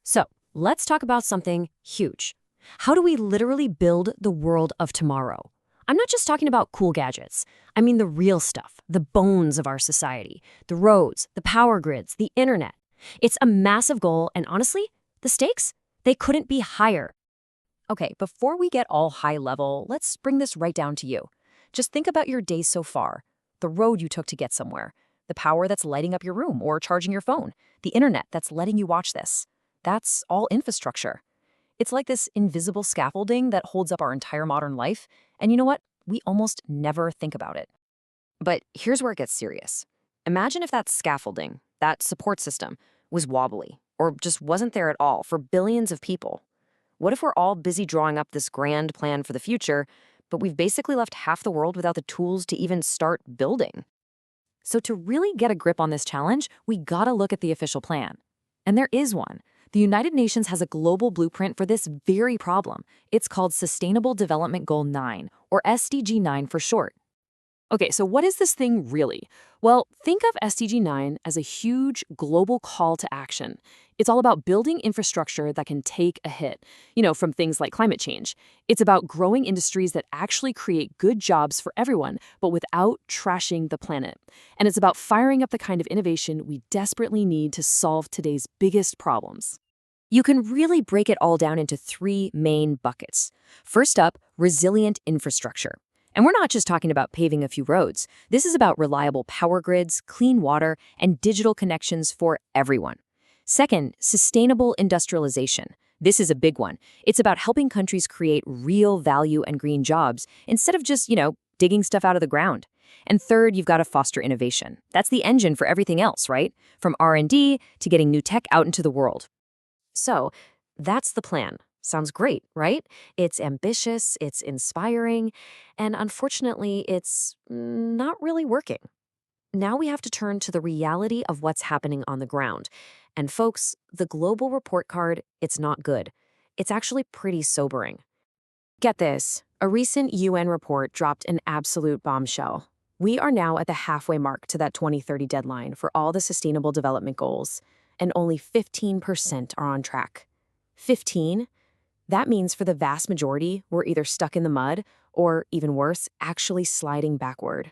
So let's talk about something huge. How do we literally build the world of tomorrow? I'm not just talking about cool gadgets. I mean the real stuff, the bones of our society, the roads, the power grids, the internet. It's a massive goal, and honestly, the stakes, they couldn't be higher. Okay, before we get all high level, let's bring this right down to you. Just think about your day so far, the road you took to get somewhere, the power that's lighting up your room or charging your phone, the internet that's letting you watch this. That's all infrastructure. It's like this invisible scaffolding that holds up our entire modern life, and you know what? We almost never think about it. But here's where it gets serious. Imagine if that scaffolding, that support system, was wobbly, or just wasn't there at all for billions of people. What if we're all busy drawing up this grand plan for the future, but we've basically left half the world without the tools to even start building? So to really get a grip on this challenge, we gotta look at the official plan. And there is one. The United Nations has a global blueprint for this very problem. It's called Sustainable Development Goal 9, or SDG9 for short. Okay, so what is this thing really? Well, think of SDG9 as a huge global call to action. It's all about building infrastructure that can take a hit, from things like climate change. It's about growing industries that actually create good jobs for everyone, but without trashing the planet. And it's about firing up the kind of innovation we desperately need to solve today's biggest problems. You can really break it all down into three main buckets. First up, resilient infrastructure. And we're not just talking about paving a few roads. This is about reliable power grids, clean water, and digital connections for everyone. Second, sustainable industrialization. This is a big one. It's about helping countries create real value and green jobs instead of just, digging stuff out of the ground. And third, you've got to foster innovation. That's the engine for everything else, right? From R&D to getting new tech out into the world. So, that's the plan. Sounds great, right? It's ambitious, it's inspiring, and unfortunately, it's not really working. Now we have to turn to the reality of what's happening on the ground. And folks, the global report card, it's not good. It's actually pretty sobering. Get this, a recent UN report dropped an absolute bombshell. We are now at the halfway mark to that 2030 deadline for all the Sustainable Development Goals, and only 15% are on track. 15? That means for the vast majority, we're either stuck in the mud or, even worse, actually sliding backward.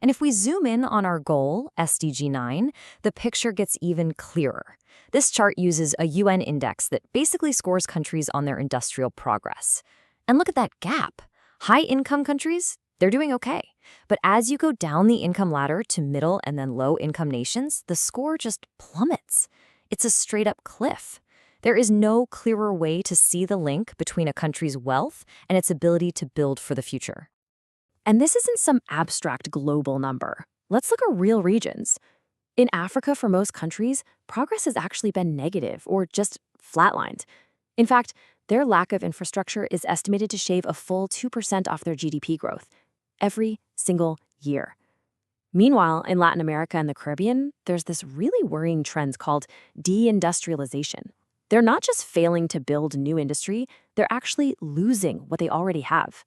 And if we zoom in on our goal, SDG9, the picture gets even clearer. This chart uses a UN index that basically scores countries on their industrial progress. And look at that gap. High-income countries, they're doing okay. But as you go down the income ladder to middle and then low-income nations, the score just plummets. It's a straight-up cliff. There is no clearer way to see the link between a country's wealth and its ability to build for the future. And this isn't some abstract global number. Let's look at real regions. In Africa, for most countries, progress has actually been negative or just flatlined. In fact, their lack of infrastructure is estimated to shave a full 2% off their GDP growth every single year. Meanwhile, in Latin America and the Caribbean, there's this really worrying trend called deindustrialization. They're not just failing to build new industry, they're actually losing what they already have.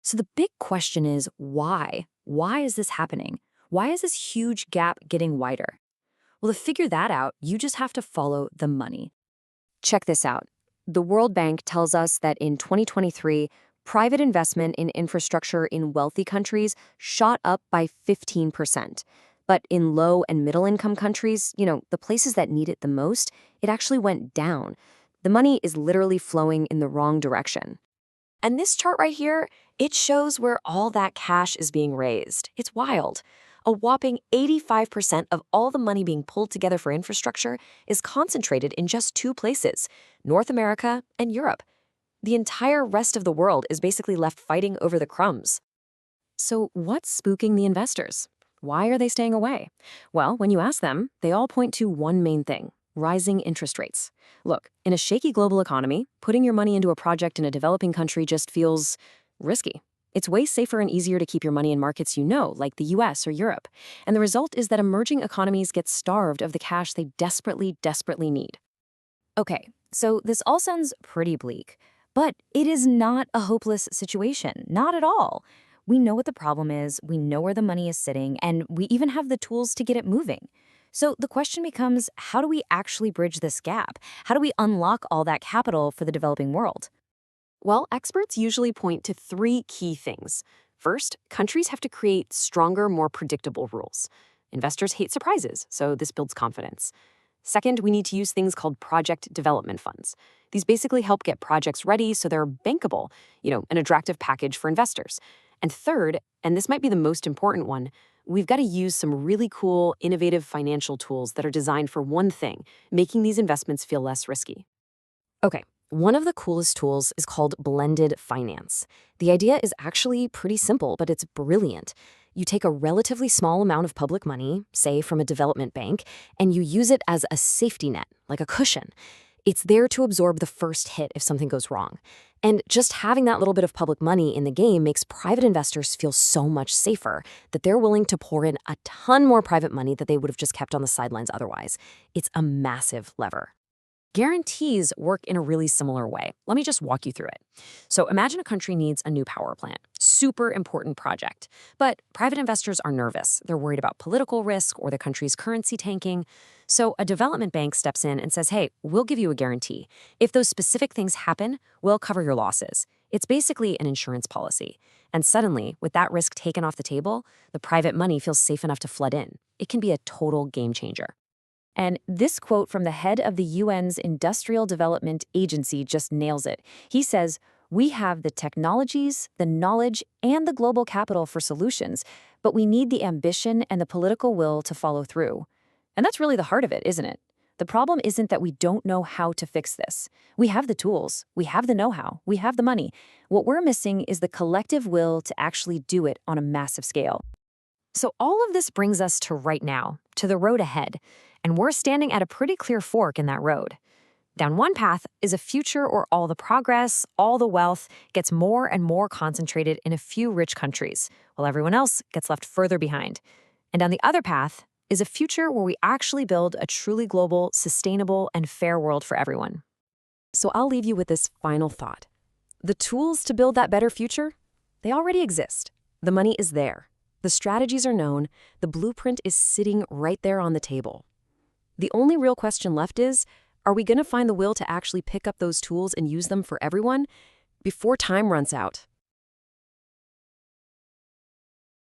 So the big question is why? Why is this happening? Why is this huge gap getting wider? Well, to figure that out, you just have to follow the money. Check this out. The World Bank tells us that in 2023, private investment in infrastructure in wealthy countries shot up by 15%. But in low and middle income countries, the places that need it the most, it actually went down. The money is literally flowing in the wrong direction. And this chart right here, it shows where all that cash is being raised. It's wild. A whopping 85% of all the money being pulled together for infrastructure is concentrated in just two places, North America and Europe. The entire rest of the world is basically left fighting over the crumbs. So what's spooking the investors? Why are they staying away? Well, when you ask them, they all point to one main thing: rising interest rates. Look, in a shaky global economy, putting your money into a project in a developing country just feels risky. It's way safer and easier to keep your money in markets like the US or Europe. And the result is that emerging economies get starved of the cash they desperately, desperately need. Okay, so this all sounds pretty bleak, but it is not a hopeless situation. Not at all. We know what the problem is, we know where the money is sitting, and we even have the tools to get it moving. So the question becomes, how do we actually bridge this gap? How do we unlock all that capital for the developing world? Well, experts usually point to three key things. First, countries have to create stronger, more predictable rules. Investors hate surprises, so this builds confidence. Second, we need to use things called project development funds. These basically help get projects ready so they're bankable, an attractive package for investors. And third, and this might be the most important one, we've got to use some really cool, innovative financial tools that are designed for one thing, making these investments feel less risky. Okay, one of the coolest tools is called blended finance. The idea is actually pretty simple, but it's brilliant. You take a relatively small amount of public money, say from a development bank, and you use it as a safety net, like a cushion. It's there to absorb the first hit if something goes wrong. And just having that little bit of public money in the game makes private investors feel so much safer that they're willing to pour in a ton more private money that they would have just kept on the sidelines otherwise. It's a massive lever. Guarantees work in a really similar way. Let me just walk you through it. So imagine a country needs a new power plant. Super important project. But private investors are nervous. They're worried about political risk or the country's currency tanking. So a development bank steps in and says, hey, we'll give you a guarantee. If those specific things happen, we'll cover your losses. It's basically an insurance policy. And suddenly, with that risk taken off the table, the private money feels safe enough to flood in. It can be a total game changer. And this quote from the head of the UN's Industrial Development Agency just nails it. He says, "We have the technologies, the knowledge, and the global capital for solutions, but we need the ambition and the political will to follow through." And that's really the heart of it, isn't it? The problem isn't that we don't know how to fix this. We have the tools, we have the know-how, we have the money. What we're missing is the collective will to actually do it on a massive scale. So all of this brings us to right now, to the road ahead. And we're standing at a pretty clear fork in that road. Down one path is a future where all the progress, all the wealth gets more and more concentrated in a few rich countries, while everyone else gets left further behind. And down the other path is a future where we actually build a truly global, sustainable, and fair world for everyone. So I'll leave you with this final thought. The tools to build that better future, they already exist. The money is there. The strategies are known. The blueprint is sitting right there on the table. The only real question left is, are we going to find the will to actually pick up those tools and use them for everyone before time runs out?